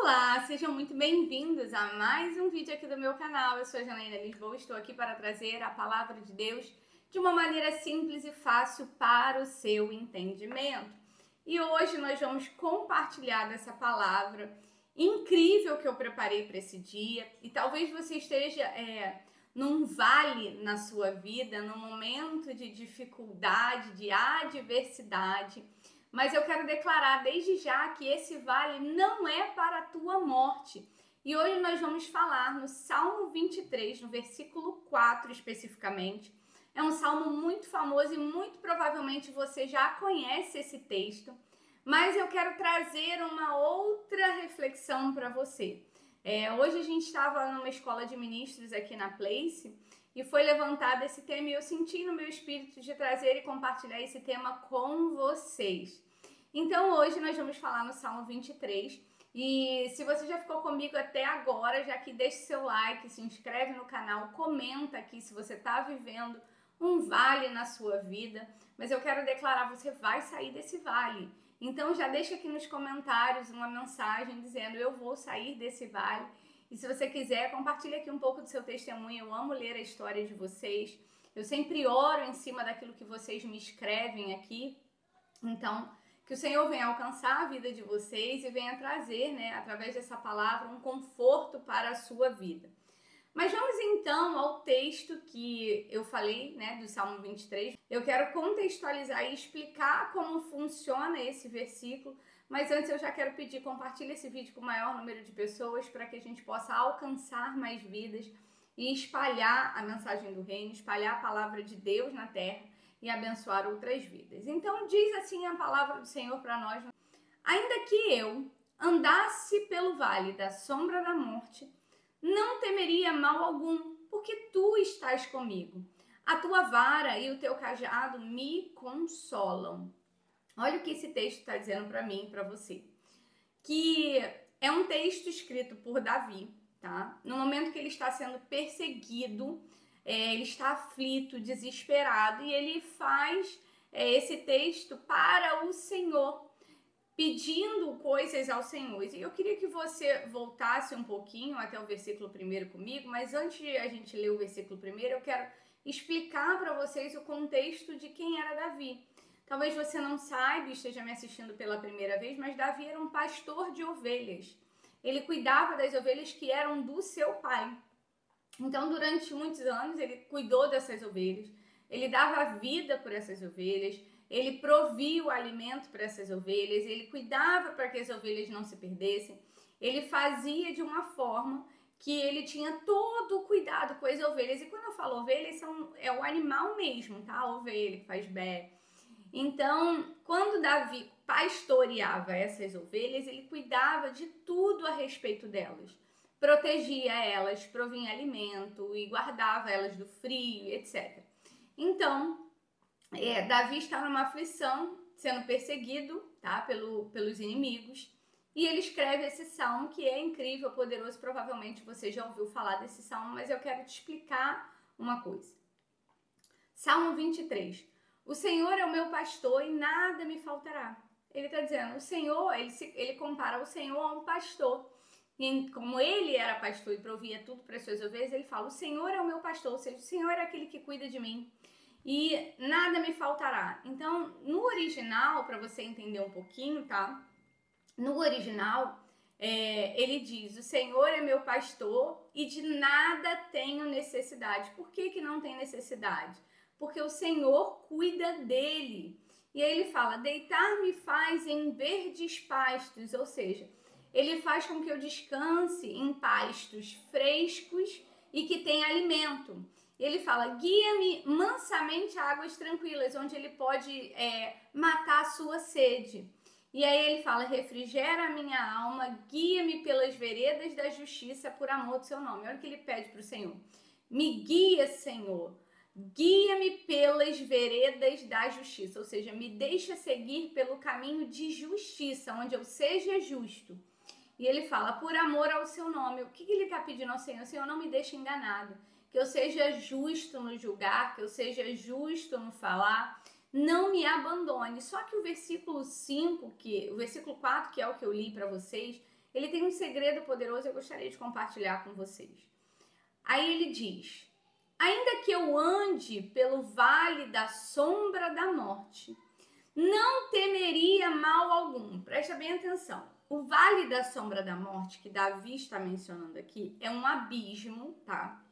Olá, sejam muito bem-vindos a mais um vídeo aqui do meu canal. Eu sou a Janaína Lisboa, estou aqui para trazer a palavra de Deus de uma maneira simples e fácil para o seu entendimento. E hoje nós vamos compartilhar dessa palavra incrível que eu preparei para esse dia. E talvez você esteja num vale na sua vida, num momento de dificuldade, de adversidade. Mas eu quero declarar desde já que esse vale não é para a tua morte. E hoje nós vamos falar no Salmo 23, no versículo 4 especificamente. É um salmo muito famoso e muito provavelmente você já conhece esse texto. Mas eu quero trazer uma outra reflexão para você. Hoje a gente estava numa escola de ministros aqui na Place e foi levantado esse tema e eu senti no meu espírito de trazer e compartilhar esse tema com vocês. Então hoje nós vamos falar no Salmo 23 e se você já ficou comigo até agora, já que deixe seu like, se inscreve no canal, comenta aqui se você está vivendo um vale na sua vida, mas eu quero declarar, você vai sair desse vale. Então já deixa aqui nos comentários uma mensagem dizendo eu vou sair desse vale. E se você quiser, compartilhe aqui um pouco do seu testemunho. Eu amo ler a história de vocês. Eu sempre oro em cima daquilo que vocês me escrevem aqui. Então, que o Senhor venha alcançar a vida de vocês e venha trazer, através dessa palavra, um conforto para a sua vida. Mas vamos então ao texto que eu falei, do Salmo 23. Eu quero contextualizar e explicar como funciona esse versículo. Mas antes eu já quero pedir, compartilhe esse vídeo com o maior número de pessoas para que a gente possa alcançar mais vidas e espalhar a mensagem do reino, espalhar a palavra de Deus na terra e abençoar outras vidas. Então diz assim a palavra do Senhor para nós: ainda que eu andasse pelo vale da sombra da morte, não temeria mal algum, porque tu estás comigo. A tua vara e o teu cajado me consolam. Olha o que esse texto está dizendo para mim e para você. Que é um texto escrito por Davi, tá? No momento que ele está sendo perseguido, ele está aflito, desesperado, e ele faz esse texto para o Senhor, pedindo coisas ao Senhor. E eu queria que você voltasse um pouquinho até o versículo 1 comigo, mas antes de a gente ler o versículo 1, eu quero explicar para vocês o contexto de quem era Davi. Talvez você não saiba e esteja me assistindo pela primeira vez, mas Davi era um pastor de ovelhas. Ele cuidava das ovelhas que eram do seu pai. Então, durante muitos anos, ele cuidou dessas ovelhas, ele dava vida por essas ovelhas, ele provia o alimento para essas ovelhas, ele cuidava para que as ovelhas não se perdessem, ele fazia de uma forma que ele tinha todo o cuidado com as ovelhas. E quando eu falo ovelhas, é o animal mesmo, tá? A ovelha que faz bé. Então, quando Davi pastoreava essas ovelhas, ele cuidava de tudo a respeito delas. Protegia elas, provinha alimento e guardava elas do frio, etc. Então, Davi está numa aflição, sendo perseguido, tá, pelos inimigos, e ele escreve esse salmo que é incrível, poderoso. Provavelmente você já ouviu falar desse salmo, mas eu quero te explicar uma coisa. Salmo 23. O Senhor é o meu pastor e nada me faltará. Ele está dizendo, o Senhor, ele compara o Senhor a um pastor. E como ele era pastor e provia tudo para as suas ovelhas, ele fala, o Senhor é o meu pastor, ou seja, o Senhor é aquele que cuida de mim e nada me faltará. Então, no original, para você entender um pouquinho, tá? No original, ele diz, o Senhor é meu pastor e de nada tenho necessidade. Por que não tem necessidade? Porque o Senhor cuida dele. E aí ele fala, deitar-me faz em verdes pastos, ou seja, ele faz com que eu descanse em pastos frescos e que tem alimento. Ele fala, guia-me mansamente a águas tranquilas, onde ele pode matar a sua sede. E aí ele fala, refrigera a minha alma, guia-me pelas veredas da justiça por amor do seu nome. Olha o que ele pede para o Senhor. Me guia, Senhor. Guia-me pelas veredas da justiça, ou seja, me deixa seguir pelo caminho de justiça, onde eu seja justo. E ele fala, por amor ao seu nome. O que ele está pedindo ao Senhor? Senhor, não me deixe enganado, que eu seja justo no julgar, que eu seja justo no falar, não me abandone. Só que o versículo 4, que é o que eu li para vocês, ele tem um segredo poderoso e eu gostaria de compartilhar com vocês. Aí ele diz: ainda que eu ande pelo vale da sombra da morte, não temeria mal algum. Presta bem atenção. O vale da sombra da morte, que Davi está mencionando aqui, é um abismo, tá?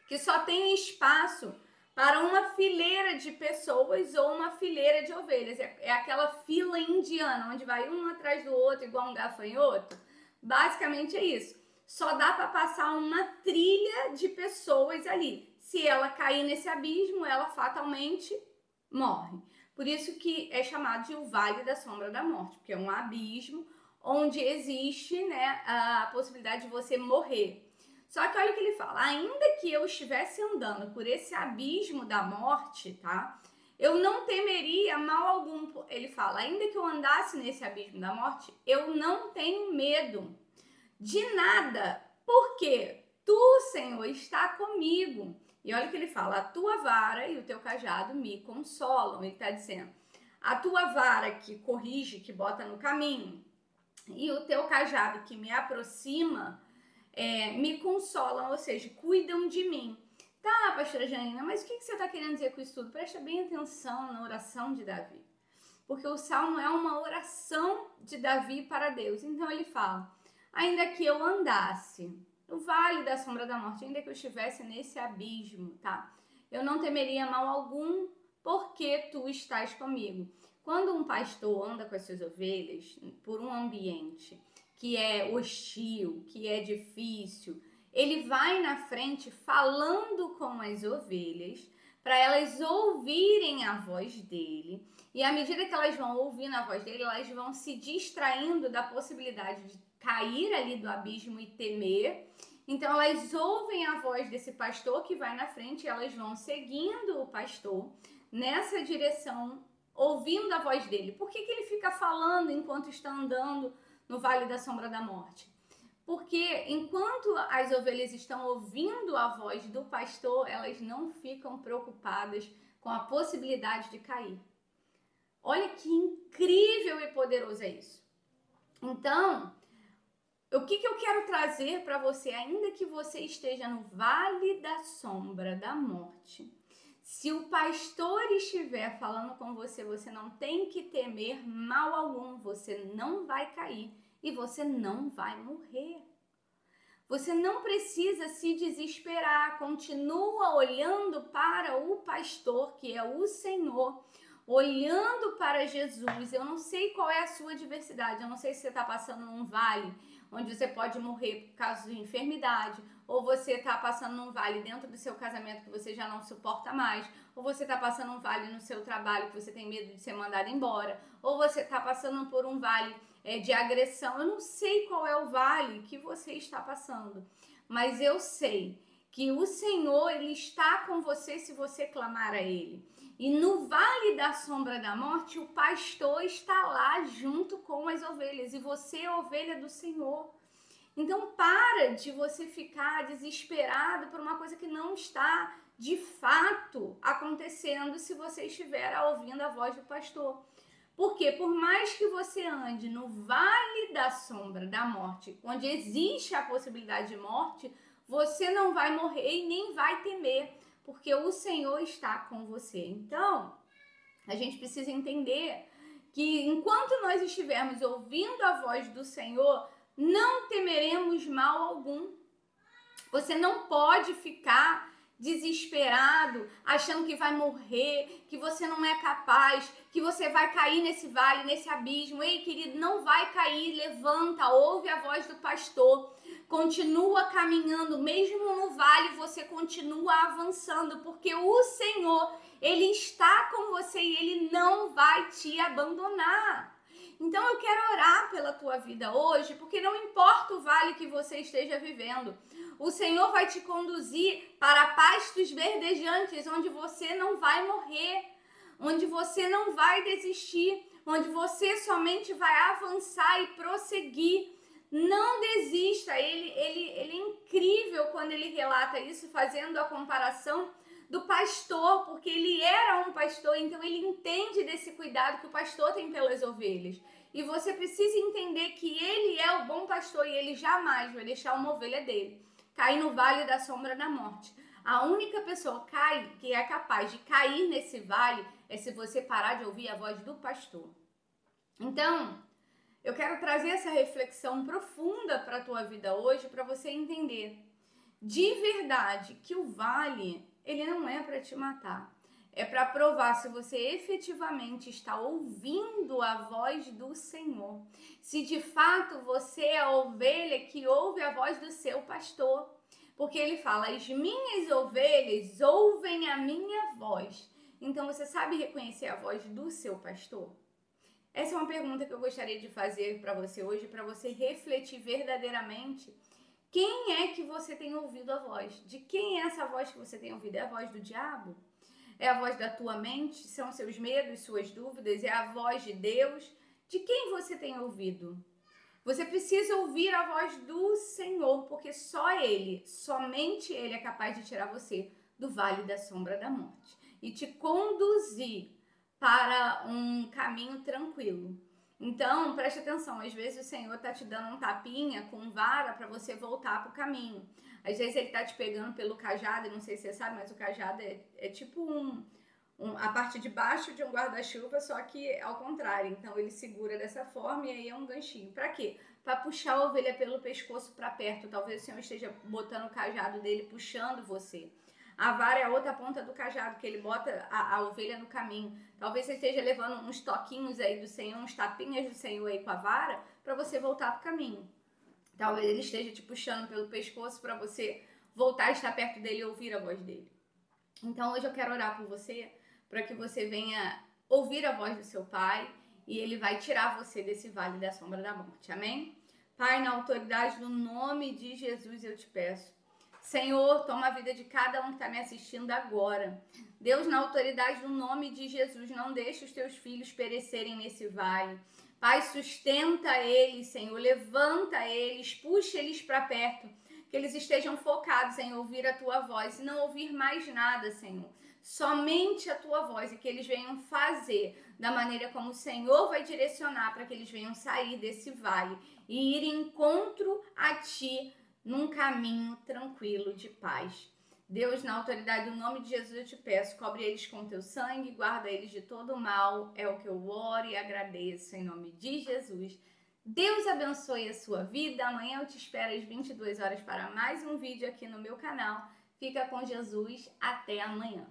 Que só tem espaço para uma fileira de pessoas ou uma fileira de ovelhas. É aquela fila indiana, onde vai um atrás do outro, igual um gafanhoto. Basicamente é isso. Só dá para passar uma trilha de pessoas ali. Se ela cair nesse abismo, ela fatalmente morre. Por isso que é chamado de o Vale da Sombra da Morte, porque é um abismo onde existe, né, a possibilidade de você morrer. Só que olha o que ele fala: ainda que eu estivesse andando por esse abismo da morte, tá? Eu não temeria mal algum. Ele fala: ainda que eu andasse nesse abismo da morte, eu não tenho medo de nada, porque tu, Senhor, está comigo. E olha o que ele fala: a tua vara e o teu cajado me consolam. Ele está dizendo: a tua vara que corrige, que bota no caminho, e o teu cajado que me aproxima, me consolam, ou seja, cuidam de mim. Tá, pastora Janina, mas o que você está querendo dizer com isso tudo? Presta bem atenção na oração de Davi. Porque o Salmo é uma oração de Davi para Deus. Então ele fala: ainda que eu andasse no vale da sombra da morte, ainda que eu estivesse nesse abismo, tá? Eu não temeria mal algum, porque tu estás comigo. Quando um pastor anda com as suas ovelhas por um ambiente que é hostil, que é difícil, ele vai na frente falando com as ovelhas para elas ouvirem a voz dele. E à medida que elas vão ouvindo a voz dele, elas vão se distraindo da possibilidade de cair ali do abismo e temer. Então elas ouvem a voz desse pastor que vai na frente e elas vão seguindo o pastor nessa direção, ouvindo a voz dele. Por que ele fica falando enquanto está andando no Vale da Sombra da Morte? Porque enquanto as ovelhas estão ouvindo a voz do pastor, elas não ficam preocupadas com a possibilidade de cair. Olha que incrível e poderoso é isso. Então, o que eu quero trazer para você, ainda que você esteja no Vale da Sombra da Morte, se o pastor estiver falando com você, você não tem que temer mal algum, você não vai cair e você não vai morrer. Você não precisa se desesperar, continua olhando para o pastor, que é o Senhor, olhando para Jesus. Eu não sei qual é a sua adversidade, eu não sei se você está passando num vale onde você pode morrer por causa de enfermidade, ou você está passando num vale dentro do seu casamento que você já não suporta mais, ou você está passando um vale no seu trabalho que você tem medo de ser mandado embora, ou você está passando por um vale de agressão. Eu não sei qual é o vale que você está passando, mas eu sei que o Senhor, Ele está com você se você clamar a Ele. E no Vale da Sombra da Morte, o pastor está lá junto com as ovelhas, e você é ovelha do Senhor. Então para de você ficar desesperado por uma coisa que não está de fato acontecendo se você estiver ouvindo a voz do pastor. Porque por mais que você ande no Vale da Sombra da Morte, onde existe a possibilidade de morte, você não vai morrer e nem vai temer, porque o Senhor está com você. Então, a gente precisa entender que enquanto nós estivermos ouvindo a voz do Senhor, não temeremos mal algum. Você não pode ficar desesperado, achando que vai morrer, que você não é capaz, que você vai cair nesse vale, nesse abismo. Ei, querido, não vai cair, levanta, ouve a voz do pastor, continua caminhando, mesmo no vale você continua avançando, porque o Senhor, Ele está com você e Ele não vai te abandonar. Então eu quero orar pela tua vida hoje, porque não importa o vale que você esteja vivendo, o Senhor vai te conduzir para pastos verdejantes, onde você não vai morrer, onde você não vai desistir, onde você somente vai avançar e prosseguir. Não desista. Ele é incrível quando ele relata isso, fazendo a comparação do pastor, porque ele era um pastor, então ele entende desse cuidado que o pastor tem pelas ovelhas. E você precisa entender que ele é o bom pastor e ele jamais vai deixar uma ovelha dele cair no vale da sombra da morte. A única pessoa que é capaz de cair nesse vale é se você parar de ouvir a voz do pastor. Então, eu quero trazer essa reflexão profunda para a tua vida hoje, para você entender de verdade que o vale, ele não é para te matar. É para provar se você efetivamente está ouvindo a voz do Senhor. Se de fato você é a ovelha que ouve a voz do seu pastor. Porque ele fala, as minhas ovelhas ouvem a minha voz. Então você sabe reconhecer a voz do seu pastor? Essa é uma pergunta que eu gostaria de fazer para você hoje, para você refletir verdadeiramente. Quem é que você tem ouvido a voz? De quem é essa voz que você tem ouvido? É a voz do diabo? É a voz da tua mente? São seus medos, suas dúvidas? É a voz de Deus? De quem você tem ouvido? Você precisa ouvir a voz do Senhor, porque só Ele, somente Ele é capaz de tirar você do vale da sombra da morte e te conduzir para um caminho tranquilo. Então, preste atenção, às vezes o Senhor está te dando um tapinha com vara para você voltar para o caminho. Às vezes ele está te pegando pelo cajado, não sei se você sabe, mas o cajado é tipo a parte de baixo de um guarda-chuva, só que ao contrário. Então ele segura dessa forma e aí é um ganchinho. Para quê? Para puxar a ovelha pelo pescoço para perto. Talvez o Senhor esteja botando o cajado dele, puxando você. A vara é a outra ponta do cajado, que ele bota a ovelha no caminho. Talvez você esteja levando uns toquinhos aí do Senhor, uns tapinhas do Senhor aí com a vara, para você voltar para o caminho. Talvez ele esteja te puxando pelo pescoço para você voltar a estar perto dele e ouvir a voz dele. Então hoje eu quero orar por você, para que você venha ouvir a voz do seu Pai e Ele vai tirar você desse vale da sombra da morte. Amém? Pai, na autoridade do nome de Jesus eu te peço. Senhor, toma a vida de cada um que está me assistindo agora. Deus, na autoridade do nome de Jesus, não deixe os teus filhos perecerem nesse vale. Pai, sustenta eles, Senhor, levanta eles, puxa eles para perto, que eles estejam focados em ouvir a tua voz e não ouvir mais nada, Senhor. Somente a tua voz e que eles venham fazer da maneira como o Senhor vai direcionar para que eles venham sair desse vale e ir em encontro a ti num caminho tranquilo de paz. Deus, na autoridade do nome de Jesus, eu te peço, cobre eles com teu sangue, guarda eles de todo mal, é o que eu oro e agradeço em nome de Jesus. Deus abençoe a sua vida, amanhã eu te espero às 22 horas para mais um vídeo aqui no meu canal. Fica com Jesus, até amanhã.